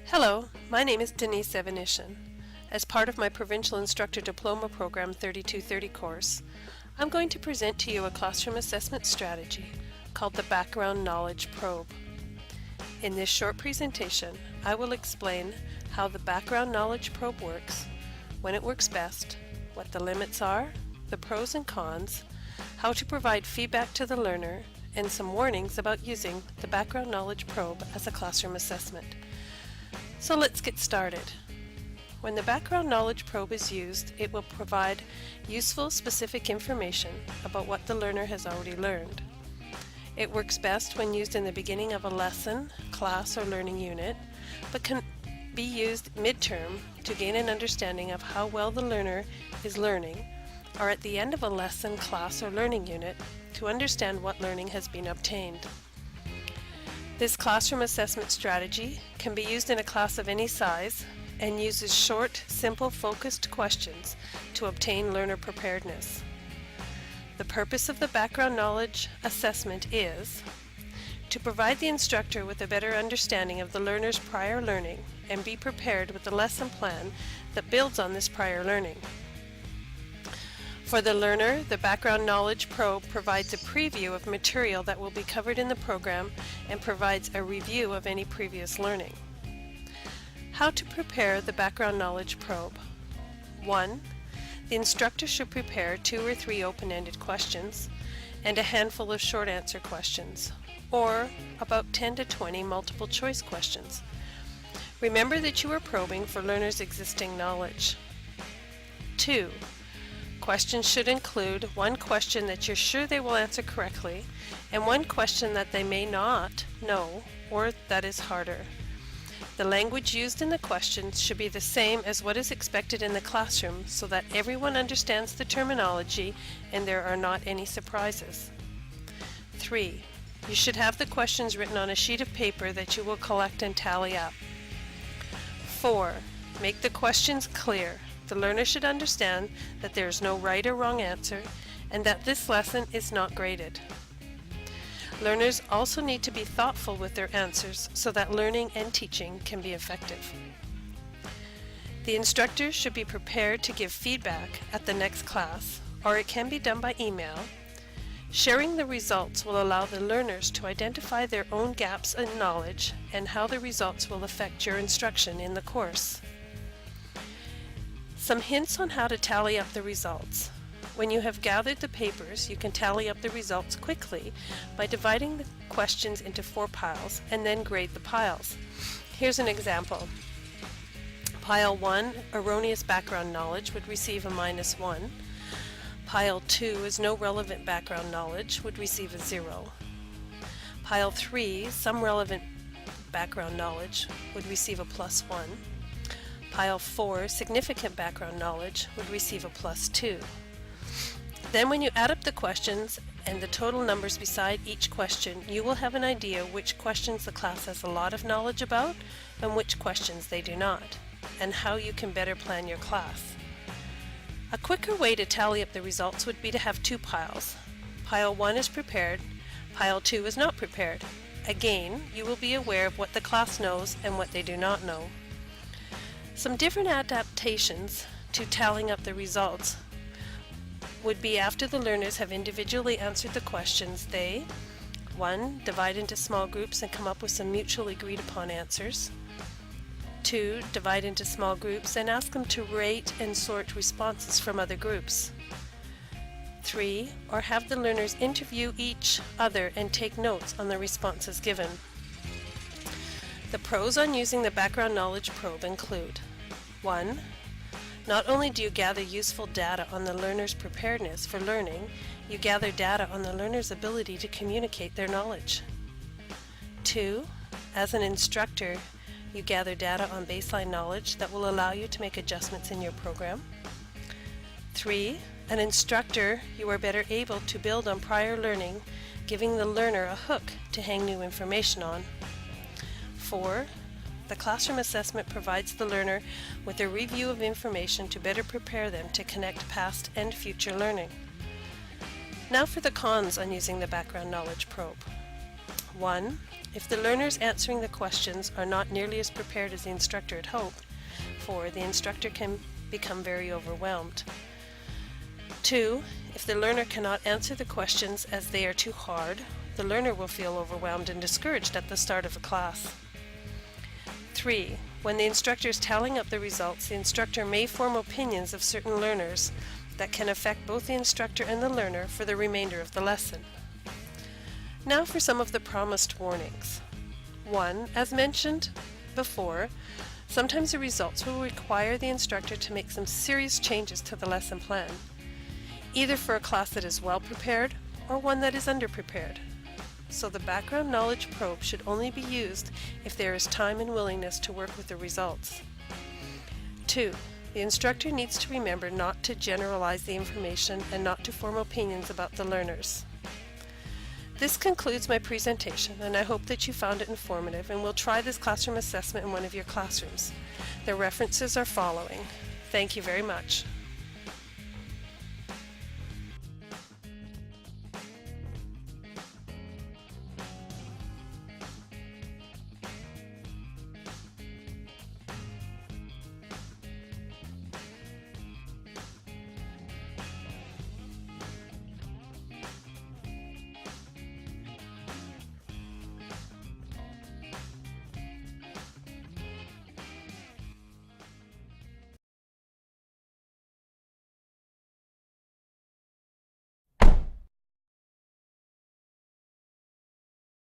Hello, my name is Denise Evanishin. As part of my Provincial Instructor Diploma Program 3230 course, I'm going to present to you a classroom assessment strategy called the Background Knowledge Probe. In this short presentation, I will explain how the Background Knowledge Probe works, when it works best, what the limits are, the pros and cons, how to provide feedback to the learner, and some warnings about using the Background Knowledge Probe as a classroom assessment. So let's get started. When the Background Knowledge Probe is used, it will provide useful, specific information about what the learner has already learned. It works best when used in the beginning of a lesson, class, or learning unit, but can be used midterm to gain an understanding of how well the learner is learning, or at the end of a lesson, class, or learning unit to understand what learning has been obtained. This classroom assessment strategy can be used in a class of any size and uses short, simple, focused questions to obtain learner preparedness. The purpose of the background knowledge assessment is to provide the instructor with a better understanding of the learner's prior learning and be prepared with a lesson plan that builds on this prior learning. For the learner, the Background Knowledge Probe provides a preview of material that will be covered in the program and provides a review of any previous learning. How to prepare the Background Knowledge Probe. 1. The instructor should prepare 2 or 3 open-ended questions and a handful of short answer questions, or about 10 to 20 multiple choice questions. Remember that you are probing for learners' existing knowledge. 2. Questions should include one question that you're sure they will answer correctly and one question that they may not know or that is harder. The language used in the questions should be the same as what is expected in the classroom so that everyone understands the terminology and there are not any surprises. 3. You should have the questions written on a sheet of paper that you will collect and tally up. 4. Make the questions clear. The learner should understand that there is no right or wrong answer and that this lesson is not graded. Learners also need to be thoughtful with their answers so that learning and teaching can be effective. The instructor should be prepared to give feedback at the next class, or it can be done by email. Sharing the results will allow the learners to identify their own gaps in knowledge and how the results will affect your instruction in the course. Some hints on how to tally up the results. When you have gathered the papers, you can tally up the results quickly by dividing the questions into 4 piles and then grade the piles. Here's an example. Pile 1, erroneous background knowledge, would receive a -1. Pile 2 is no relevant background knowledge, would receive a 0. Pile 3, some relevant background knowledge, would receive a +1. Pile 4, significant background knowledge, would receive a +2. Then when you add up the questions and the total numbers beside each question, you will have an idea which questions the class has a lot of knowledge about and which questions they do not, and how you can better plan your class. A quicker way to tally up the results would be to have 2 piles. Pile 1 is prepared, Pile 2 is not prepared. Again, you will be aware of what the class knows and what they do not know. Some different adaptations to tallying up the results would be after the learners have individually answered the questions, they 1. Divide into small groups and come up with some mutually agreed upon answers. 2. Divide into small groups and ask them to rate and sort responses from other groups. 3. Or have the learners interview each other and take notes on the responses given. The pros on using the Background Knowledge Probe include 1. Not only do you gather useful data on the learner's preparedness for learning, you gather data on the learner's ability to communicate their knowledge. 2. As an instructor, you gather data on baseline knowledge that will allow you to make adjustments in your program. 3. An instructor, you are better able to build on prior learning, giving the learner a hook to hang new information on. 4. The classroom assessment provides the learner with a review of information to better prepare them to connect past and future learning. Now for the cons on using the Background Knowledge Probe. 1. If the learners answering the questions are not nearly as prepared as the instructor had hoped for, the instructor can become very overwhelmed. 2. If the learner cannot answer the questions as they are too hard, the learner will feel overwhelmed and discouraged at the start of a class. 3. When the instructor is tallying up the results, the instructor may form opinions of certain learners that can affect both the instructor and the learner for the remainder of the lesson. Now for some of the promised warnings. 1. As mentioned before, sometimes the results will require the instructor to make some serious changes to the lesson plan, either for a class that is well prepared or one that is underprepared. So the background knowledge probe should only be used if there is time and willingness to work with the results. 2. The instructor needs to remember not to generalize the information and not to form opinions about the learners. This concludes my presentation, and I hope that you found it informative and will try this classroom assessment in one of your classrooms. The references are following. Thank you very much.